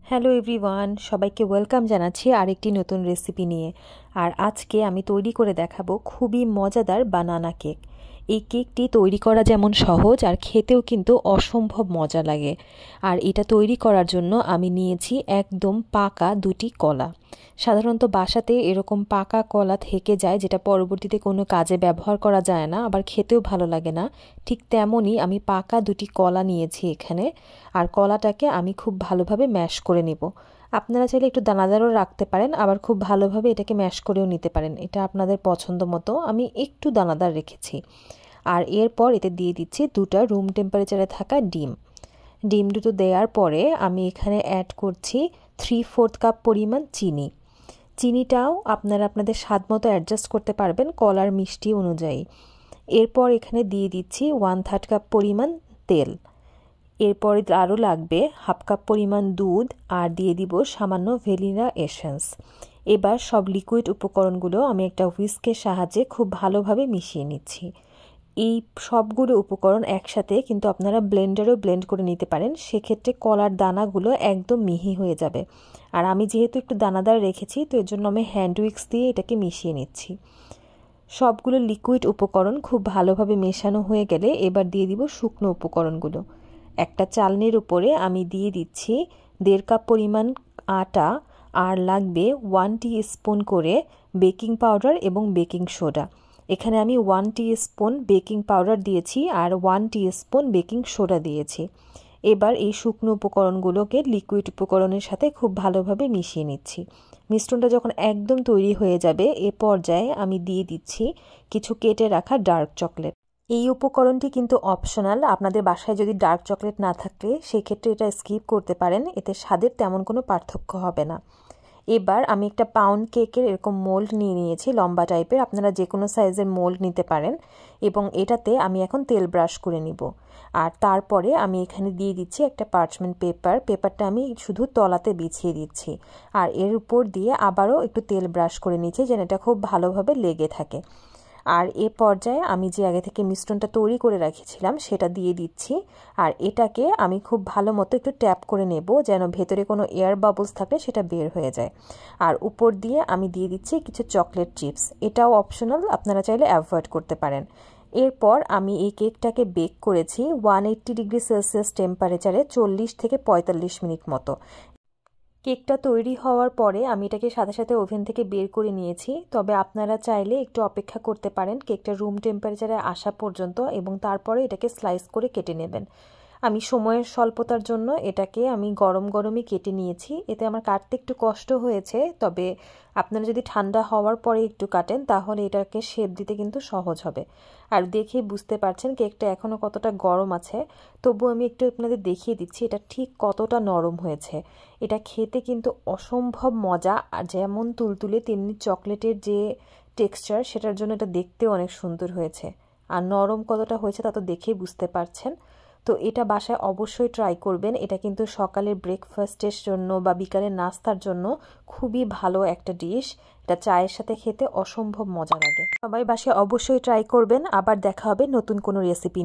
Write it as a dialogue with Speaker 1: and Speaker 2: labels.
Speaker 1: Hello everyone, সবাইকে welcome জানাচ্ছি আরেকটি নতুন রেসিপি নিয়ে। আর আজকে আমি তৈরি করে দেখাবো খুবই মজাদার বানানা কেক। এই কেকটি তৈরি করা যেমন সহজ আর খেতেও কিন্তু অসম্ভব মজা লাগে। আর এটা তৈরি করার জন্য আমি নিয়েছি একদম পাকা দুটি কলা। সাধারণত বাসাতে এরকম পাকা কলা থেকে যায়, যেটা পরবর্তীতে কোনো কাজে ব্যবহার করা যায় না, আবার খেতেও ভালো লাগে না। ঠিক তেমনই আমি পাকা দুটি কলা নিয়েছি এখানে। আর কলাটাকে আমি খুব ভালোভাবে ম্যাশ করে নিব। আপনারা চাইলে একটু দানাদারও রাখতে পারেন, আবার খুব ভালোভাবে এটাকে ম্যাশ করেও নিতে পারেন, এটা আপনাদের পছন্দ মতো। আমি একটু দানাদার রেখেছি। আর এরপর এতে দিয়ে দিচ্ছি দুটো রুম টেম্পারেচারে থাকা ডিম দুটো দেওয়ার পরে আমি এখানে অ্যাড করছি 3/4 কাপ পরিমাণ চিনি। চিনিটাও আপনারা আপনাদের স্বাদ মতো অ্যাডজাস্ট করতে পারবেন কলার মিষ্টি অনুযায়ী। এরপর এখানে দিয়ে দিচ্ছি 1/3 কাপ পরিমাণ তেল। এরপর আরও লাগবে 1/2 কাপ পরিমাণ দুধ, আর দিয়ে দিব সামান্য ভ্যানিলা এসেন্স। এবার সব লিকুইড উপকরণগুলো আমি একটা হুইস্কের সাহায্যে খুব ভালোভাবে মিশিয়ে নিচ্ছি। এই সবগুলো উপকরণ একসাথে কিন্তু আপনারা ব্লেন্ডারেও ব্লেন্ড করে নিতে পারেন, সেক্ষেত্রে কলার দানাগুলো একদম মিহি হয়ে যাবে। আর আমি যেহেতু একটু দানাদার রেখেছি, তো এর জন্য আমি হ্যান্ড উইক্স দিয়ে এটাকে মিশিয়ে নিচ্ছি। সবগুলো লিকুইড উপকরণ খুব ভালোভাবে মেশানো হয়ে গেলে এবার দিয়ে দিব শুকনো উপকরণগুলো। একটা চালনির উপরে আমি দিয়ে দিচ্ছি 1.5 কাপ পরিমাণ আটা, আর লাগবে 1 টিস্পুন করে বেকিং পাউডার এবং বেকিং সোডা। এখানে আমি 1 টিস্পুন বেকিং পাউডার দিয়েছি আর 1 টিস্পুন বেকিং সোডা দিয়েছি। এবার এই শুকনো উপকরণগুলোকে লিকুইড উপকরণের সাথে খুব ভালোভাবে মিশিয়ে নিচ্ছি। মিশ্রণটা যখন একদম তৈরি হয়ে যাবে, এ পর্যায়ে আমি দিয়ে দিচ্ছি কিছু কেটে রাখা ডার্ক চকলেট। এই উপকরণটি কিন্তু অপশনাল, আপনাদের বাসায় যদি ডার্ক চকলেট না থাকে সেক্ষেত্রে এটা স্কিপ করতে পারেন, এতে স্বাদের তেমন কোনো পার্থক্য হবে না। এবার আমি একটা পাউন্ড কেকের এরকম মোল্ড নিয়ে নিয়েছি, লম্বা টাইপের, আপনারা যে কোনো সাইজের মোল্ড নিতে পারেন। এবং এটাতে আমি এখন তেল ব্রাশ করে নিব। আর তারপরে আমি এখানে দিয়ে দিচ্ছি একটা পার্চমেন্ট পেপারটা আমি শুধু তলাতে বিছিয়ে দিচ্ছি। আর এর উপর দিয়ে আবারও একটু তেল ব্রাশ করে নিচ্ছি যেন এটা খুব ভালোভাবে লেগে থাকে। আর এ পর্যায়ে আমি যে আগে থেকে মিশ্রণটা তৈরি করে রেখেছিলাম সেটা দিয়ে দিচ্ছি। আর এটাকে আমি খুব ভালো মতো একটু ট্যাপ করে নেব যেন ভেতরে কোনো এয়ার বাবলস থাকলে সেটা বের হয়ে যায়। আর উপর দিয়ে আমি দিয়ে দিচ্ছি কিছু চকলেট চিপস, এটাও অপশনাল, আপনারা চাইলে অ্যাভয়েড করতে পারেন। এরপর আমি এই কেকটাকে বেক করেছি 180 ডিগ্রি সেলসিয়াস টেম্পারেচারে 40 থেকে 45 মিনিট মতো। কেকটা তৈরি হওয়ার পরে আমি এটাকে সাথে সাথে ওভেন থেকে বের করে নিয়েছি, তবে আপনারা চাইলে একটু অপেক্ষা করতে পারেন কেকটা রুম টেম্পারেচারে আসা পর্যন্ত, এবং তারপরে এটাকে স্লাইস করে কেটে নেবেন। আমি সময়ের স্বল্পতার জন্য এটাকে আমি গরমই কেটে নিয়েছি, এতে আমার কাটতে একটু কষ্ট হয়েছে, তবে আপনারা যদি ঠান্ডা হওয়ার পরে একটু কাটেন তাহলে এটাকে শেপ দিতে কিন্তু সহজ হবে। আর দেখেই বুঝতে পারছেন কেকটা এখনও কতটা গরম আছে, তবুও আমি একটু আপনাদের দেখিয়ে দিচ্ছি এটা ঠিক কতটা নরম হয়েছে। এটা খেতে কিন্তু অসম্ভব মজা, আর যেমন তুলতুলে তেমনি চকলেটের যে টেক্সচার, সেটার জন্য এটা দেখতেও অনেক সুন্দর হয়েছে। আর নরম কতটা হয়েছে তা তো দেখেই বুঝতে পারছেন। তো এটা বাসায় অবশ্যই ট্রাই করবেন, এটা কিন্তু সকালের ব্রেকফাস্টের জন্য বা বিকালের নাস্তার জন্য খুবই ভালো একটা ডিশ। এটা চায়ের সাথে খেতে অসম্ভব মজা লাগে। সবাই বাসায় অবশ্যই ট্রাই করবেন। আবার দেখা হবে নতুন কোনো রেসিপি।